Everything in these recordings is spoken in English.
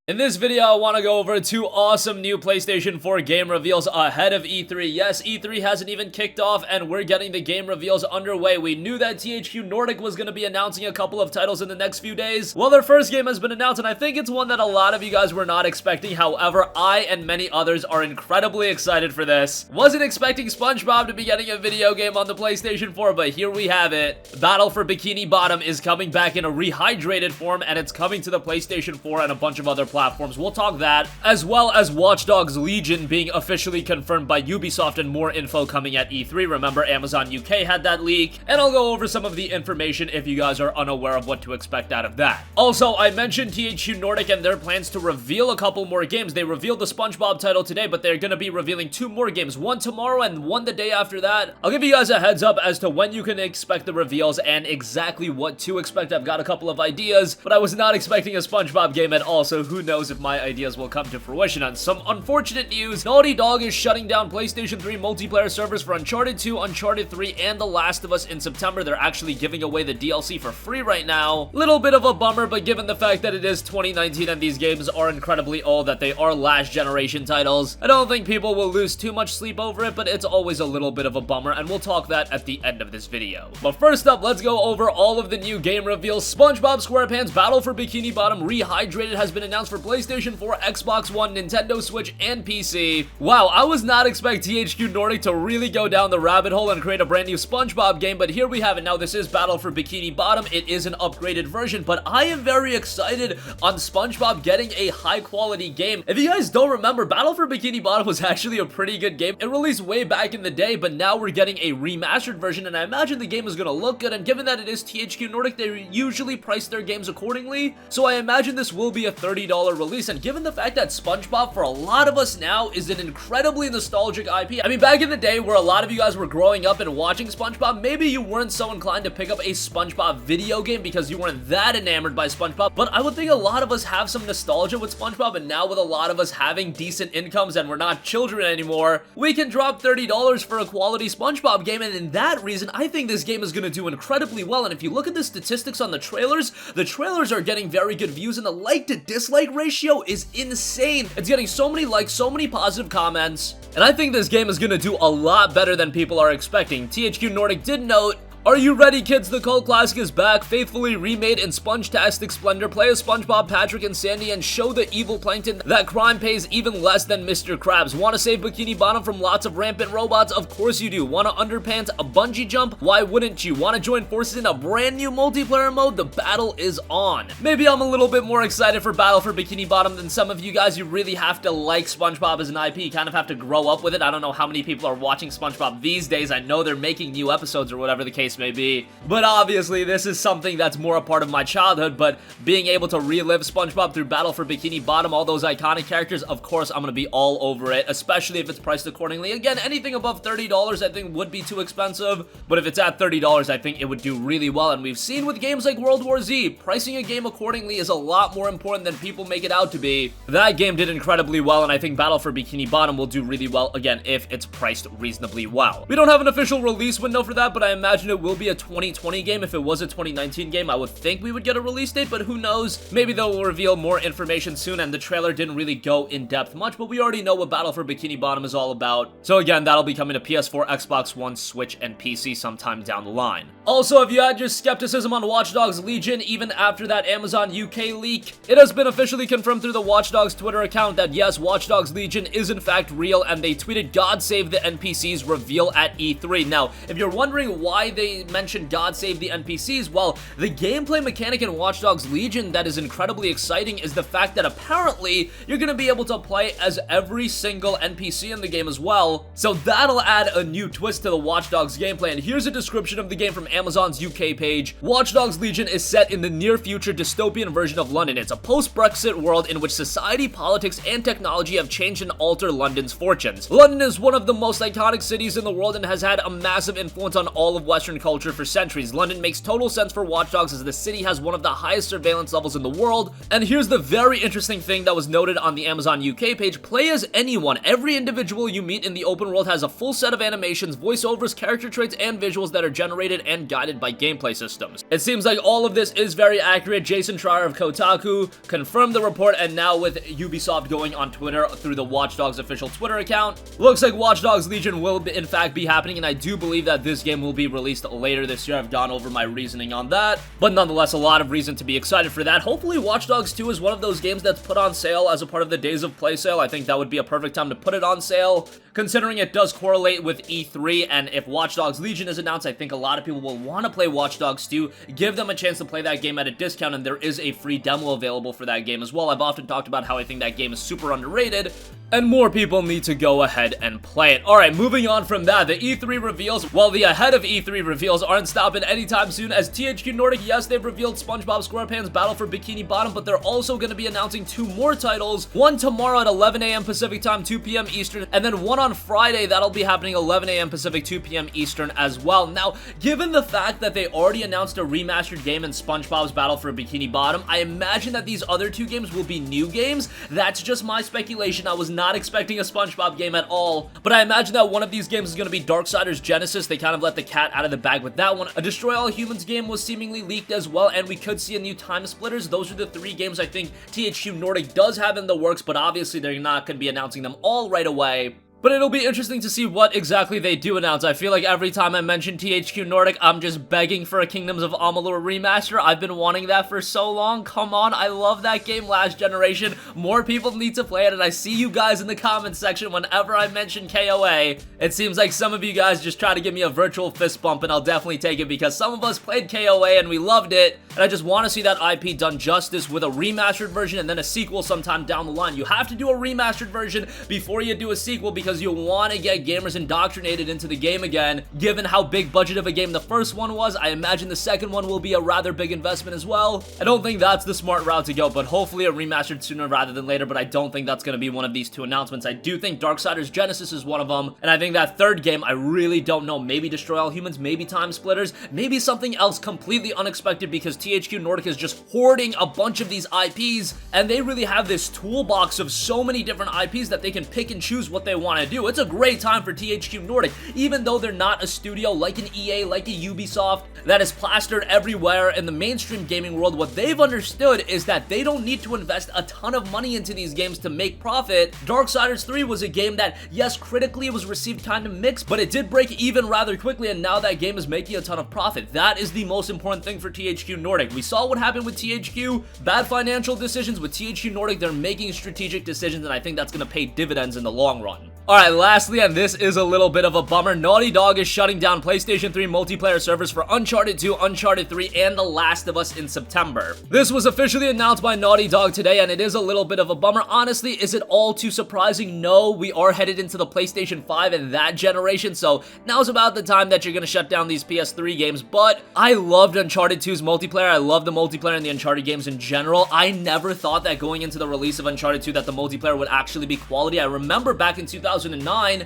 In this video, I want to go over two awesome new PlayStation 4 game reveals ahead of E3. Yes, E3 hasn't even kicked off, and we're getting the game reveals underway. We knew that THQ Nordic was going to be announcing a couple of titles in the next few days. Well, their first game has been announced, and I think it's one that a lot of you guys were not expecting. However, I and many others are incredibly excited for this. Wasn't expecting Spongebob to be getting a video game on the PlayStation 4, but here we have it. Battle for Bikini Bottom is coming back in a rehydrated form, and it's coming to the PlayStation 4 and a bunch of other platforms. We'll talk that, as well as Watch Dogs Legion being officially confirmed by Ubisoft and more info coming at E3. Remember, Amazon UK had that leak, and I'll go over some of the information if you guys are unaware of what to expect out of that. Also, I mentioned THQ Nordic and their plans to reveal a couple more games. They revealed the Spongebob title today, but they're going to be revealing two more games, one tomorrow and one the day after that. I'll give you guys a heads up as to when you can expect the reveals and exactly what to expect. I've got a couple of ideas, but I was not expecting a Spongebob game at all, so who knows if my ideas will come to fruition. On some unfortunate news, Naughty Dog is shutting down PlayStation 3 multiplayer servers for Uncharted 2, Uncharted 3, and The Last of Us in September. They're actually giving away the DLC for free right now. Little bit of a bummer, but given the fact that it is 2019 and these games are incredibly old, that they are last generation titles, I don't think people will lose too much sleep over it, but it's always a little bit of a bummer, and we'll talk that at the end of this video. But first up, let's go over all of the new game reveals. SpongeBob SquarePants Battle for Bikini Bottom Rehydrated has been announced for PlayStation 4, Xbox One, Nintendo Switch, and PC. Wow, I was not expecting THQ Nordic to really go down the rabbit hole and create a brand new SpongeBob game, but here we have it. Now, this is Battle for Bikini Bottom. It is an upgraded version, but I am very excited on SpongeBob getting a high-quality game. If you guys don't remember, Battle for Bikini Bottom was actually a pretty good game. It released way back in the day, but now we're getting a remastered version, and I imagine the game is going to look good, and given that it is THQ Nordic, they usually price their games accordingly, so I imagine this will be a $30 release. And given the fact that SpongeBob for a lot of us now is an incredibly nostalgic IP. I mean, back in the day where a lot of you guys were growing up and watching SpongeBob, maybe you weren't so inclined to pick up a SpongeBob video game because you weren't that enamored by SpongeBob, but I would think a lot of us have some nostalgia with SpongeBob, and now with a lot of us having decent incomes and we're not children anymore, we can drop $30 for a quality SpongeBob game, and in that reason, I think this game is going to do incredibly well. And if you look at the statistics on the trailers are getting very good views, and the like to dislike ratio is insane. It's getting so many likes, so many positive comments, and I think this game is going to do a lot better than people are expecting. THQ Nordic did note, "Are you ready, kids? The cult classic is back, faithfully remade in sponge-tastic splendor. Play as SpongeBob, Patrick, and Sandy and show the evil plankton that crime pays even less than Mr. Krabs. Want to save Bikini Bottom from lots of rampant robots? Of course you do. Want to underpants a bungee jump? Why wouldn't you? Want to join forces in a brand new multiplayer mode? The battle is on." Maybe I'm a little bit more excited for Battle for Bikini Bottom than some of you guys. You really have to like SpongeBob as an IP. You kind of have to grow up with it. I don't know how many people are watching SpongeBob these days. I know they're making new episodes or whatever the case may be, but obviously this is something that's more a part of my childhood. But being able to relive SpongeBob through Battle for Bikini Bottom, all those iconic characters, of course I'm gonna be all over it, especially if it's priced accordingly. Again, anything above $30 I think would be too expensive, but if it's at $30 I think it would do really well. And we've seen with games like World War Z, pricing a game accordingly is a lot more important than people make it out to be. That game did incredibly well, and I think Battle for Bikini Bottom will do really well, again, if it's priced reasonably well. We don't have an official release window for that, but I imagine it will be a 2020 game. If it was a 2019 game, I would think we would get a release date, but who knows? Maybe they'll reveal more information soon, and the trailer didn't really go in depth much, but we already know what Battle for Bikini Bottom is all about. So again, that'll be coming to PS4, Xbox One, Switch, and PC sometime down the line. Also, if you had your skepticism on Watch Dogs Legion, even after that Amazon UK leak, it has been officially confirmed through the Watch Dogs Twitter account that yes, Watch Dogs Legion is in fact real, and they tweeted "God Save the NPCs" reveal at E3. Now, if you're wondering why they mentioned God Save the NPCs, well, the gameplay mechanic in Watch Dogs Legion that is incredibly exciting is the fact that apparently you're going to be able to play as every single NPC in the game as well, so that'll add a new twist to the Watch Dogs gameplay. And here's a description of the game from Amazon's UK page. Watch Dogs Legion is set in the near future dystopian version of London. It's a post-Brexit world in which society, politics, and technology have changed and altered London's fortunes. London is one of the most iconic cities in the world and has had a massive influence on all of Western Western culture for centuries. London makes total sense for Watch Dogs as the city has one of the highest surveillance levels in the world. And here's the very interesting thing that was noted on the Amazon UK page. Play as anyone. Every individual you meet in the open world has a full set of animations, voiceovers, character traits, and visuals that are generated and guided by gameplay systems. It seems like all of this is very accurate. Jason Schreier of Kotaku confirmed the report, and now with Ubisoft going on Twitter through the Watch Dogs official Twitter account, looks like Watch Dogs Legion will in fact be happening, and I do believe that this game will be released later this year. I've gone over my reasoning on that, but nonetheless, a lot of reason to be excited for that. Hopefully Watch Dogs 2 is one of those games that's put on sale as a part of the Days of Play sale. I think that would be a perfect time to put it on sale, considering it does correlate with E3, and if Watch Dogs Legion is announced, I think a lot of people will want to play Watch Dogs 2, give them a chance to play that game at a discount, and there is a free demo available for that game as well. I've often talked about how I think that game is super underrated, and more people need to go ahead and play it. Alright, moving on from that, the E3 reveals, well, the ahead of E3 reveals aren't stopping anytime soon, as THQ Nordic, yes, they've revealed Spongebob SquarePants Battle for Bikini Bottom, but they're also going to be announcing 2 more titles, one tomorrow at 11 a.m. Pacific time, 2 p.m. Eastern, and then one on Friday, that'll be happening 11 a.m. Pacific, 2 p.m. Eastern as well. Now, given the fact that they already announced a remastered game in SpongeBob's Battle for Bikini Bottom, I imagine that these other 2 games will be new games. That's just my speculation. I was not expecting a SpongeBob game at all, but I imagine that one of these games is going to be Darksiders Genesis. They kind of let the cat out of the bag with that one. A Destroy All Humans game was seemingly leaked as well, and we could see a new Time Splitters. Those are the 3 games I think THQ Nordic does have in the works, but obviously they're not going to be announcing them all right away. But it'll be interesting to see what exactly they do announce. I feel like every time I mention THQ Nordic, I'm just begging for a Kingdoms of Amalur remaster. I've been wanting that for so long. Come on, I love that game last generation. More people need to play it, and I see you guys in the comments section whenever I mention KOA. It seems like some of you guys just try to give me a virtual fist bump, and I'll definitely take it because some of us played KOA and we loved it, and I just want to see that IP done justice with a remastered version and then a sequel sometime down the line. You have to do a remastered version before you do a sequel because you want to get gamers indoctrinated into the game again. Given how big budget of a game the first one was, I imagine the second one will be a rather big investment as well. I don't think that's the smart route to go, but hopefully a remastered sooner rather than later, but I don't think that's going to be one of these 2 announcements. I do think Darksiders Genesis is one of them, and I think that third game, I really don't know. Maybe Destroy All Humans, maybe Time Splitters, maybe something else completely unexpected because THQ Nordic is just hoarding a bunch of these IPs, and they really have this toolbox of so many different IPs that they can pick and choose what they want to do. It's a great time for THQ Nordic, even though they're not a studio like an EA, like a Ubisoft, that is plastered everywhere in the mainstream gaming world. What they've understood is that they don't need to invest a ton of money into these games to make profit. Darksiders 3 was a game that, yes, critically it was received kind of mixed, but it did break even rather quickly, and now that game is making a ton of profit. That is the most important thing for THQ Nordic. We saw what happened with THQ, bad financial decisions. With THQ Nordic, they're making strategic decisions, and I think that's going to pay dividends in the long run. Alright, lastly, and this is a little bit of a bummer, Naughty Dog is shutting down PlayStation 3 multiplayer servers for Uncharted 2, Uncharted 3, and The Last of Us in September. This was officially announced by Naughty Dog today, and it is a little bit of a bummer. Honestly, is it all too surprising? No, we are headed into the PlayStation 5 and that generation, so now's about the time that you're going to shut down these PS3 games, but I loved Uncharted 2's multiplayer. I love the multiplayer in the Uncharted games in general. I never thought that going into the release of Uncharted 2 that the multiplayer would actually be quality. I remember back in 2009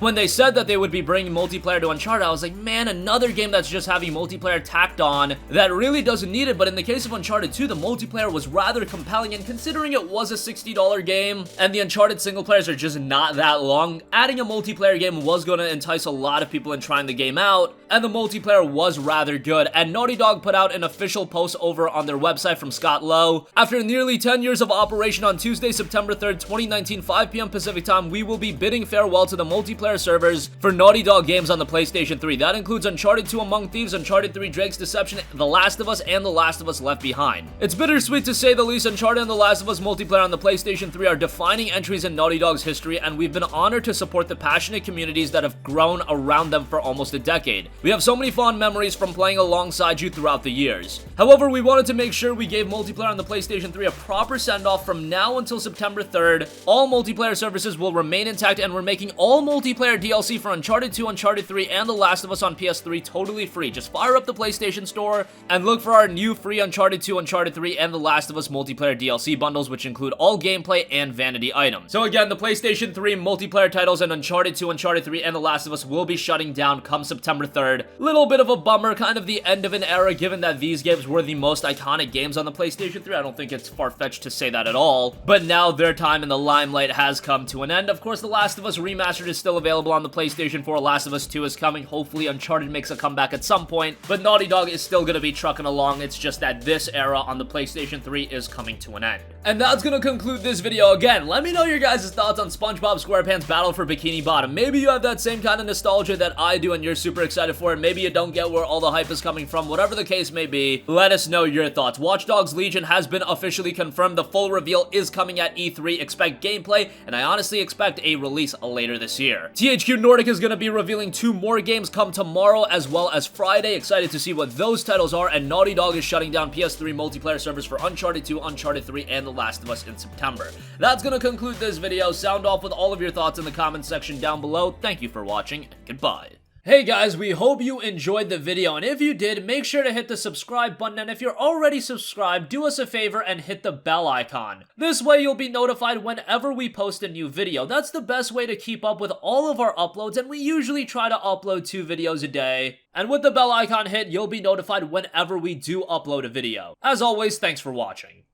when they said that they would be bringing multiplayer to Uncharted, I was like, man, another game that's just having multiplayer tacked on that really doesn't need it. But in the case of Uncharted 2, the multiplayer was rather compelling, and considering it was a $60 game and the Uncharted single players are just not that long, adding a multiplayer game was going to entice a lot of people in trying the game out, and the multiplayer was rather good. And Naughty Dog put out an official post over on their website from Scott Lowe. After nearly 10 years of operation, on Tuesday, September 3rd, 2019, 5 p.m. Pacific time, we will be bidding farewell to the multiplayer servers for Naughty Dog games on the PlayStation 3. That includes Uncharted 2 Among Thieves, Uncharted 3 Drake's Deception, The Last of Us, and The Last of Us Left Behind. It's bittersweet to say the least. Uncharted and The Last of Us multiplayer on the PlayStation 3 are defining entries in Naughty Dog's history, and we've been honored to support the passionate communities that have grown around them for almost a decade. We have so many fond memories from playing alongside you throughout the years. However, we wanted to make sure we gave multiplayer on the PlayStation 3 a proper send-off. From now until September 3rd, all multiplayer services will remain intact, and we're making making all multiplayer DLC for Uncharted 2, Uncharted 3, and The Last of Us on PS3 totally free. Just fire up the PlayStation Store and look for our new free Uncharted 2, Uncharted 3, and The Last of Us multiplayer DLC bundles, which include all gameplay and vanity items. So again, the PlayStation 3 multiplayer titles and Uncharted 2, Uncharted 3, and The Last of Us will be shutting down come September 3rd. Little bit of a bummer, kind of the end of an era, given that these games were the most iconic games on the PlayStation 3. I don't think it's far-fetched to say that at all. But now their time in the limelight has come to an end. Of course, The Last of Us Remastered is still available on the PlayStation 4. Last of Us 2 is coming. Hopefully, Uncharted makes a comeback at some point. But Naughty Dog is still going to be trucking along. It's just that this era on the PlayStation 3 is coming to an end. And that's going to conclude this video. Again, let me know your guys' thoughts on SpongeBob SquarePants Battle for Bikini Bottom. Maybe you have that same kind of nostalgia that I do and you're super excited for it. Maybe you don't get where all the hype is coming from. Whatever the case may be, let us know your thoughts. Watch Dogs Legion has been officially confirmed. The full reveal is coming at E3. Expect gameplay, and I honestly expect a release later this year. THQ Nordic is going to be revealing 2 more games come tomorrow as well as Friday. Excited to see what those titles are, and Naughty Dog is shutting down PS3 multiplayer servers for Uncharted 2, Uncharted 3, and The Last of Us in September. That's going to conclude this video. Sound off with all of your thoughts in the comments section down below. Thank you for watching, and goodbye. Hey guys, we hope you enjoyed the video, and if you did, make sure to hit the subscribe button, and if you're already subscribed, do us a favor and hit the bell icon. This way you'll be notified whenever we post a new video. That's the best way to keep up with all of our uploads, and we usually try to upload 2 videos a day. And with the bell icon hit, you'll be notified whenever we do upload a video. As always, thanks for watching.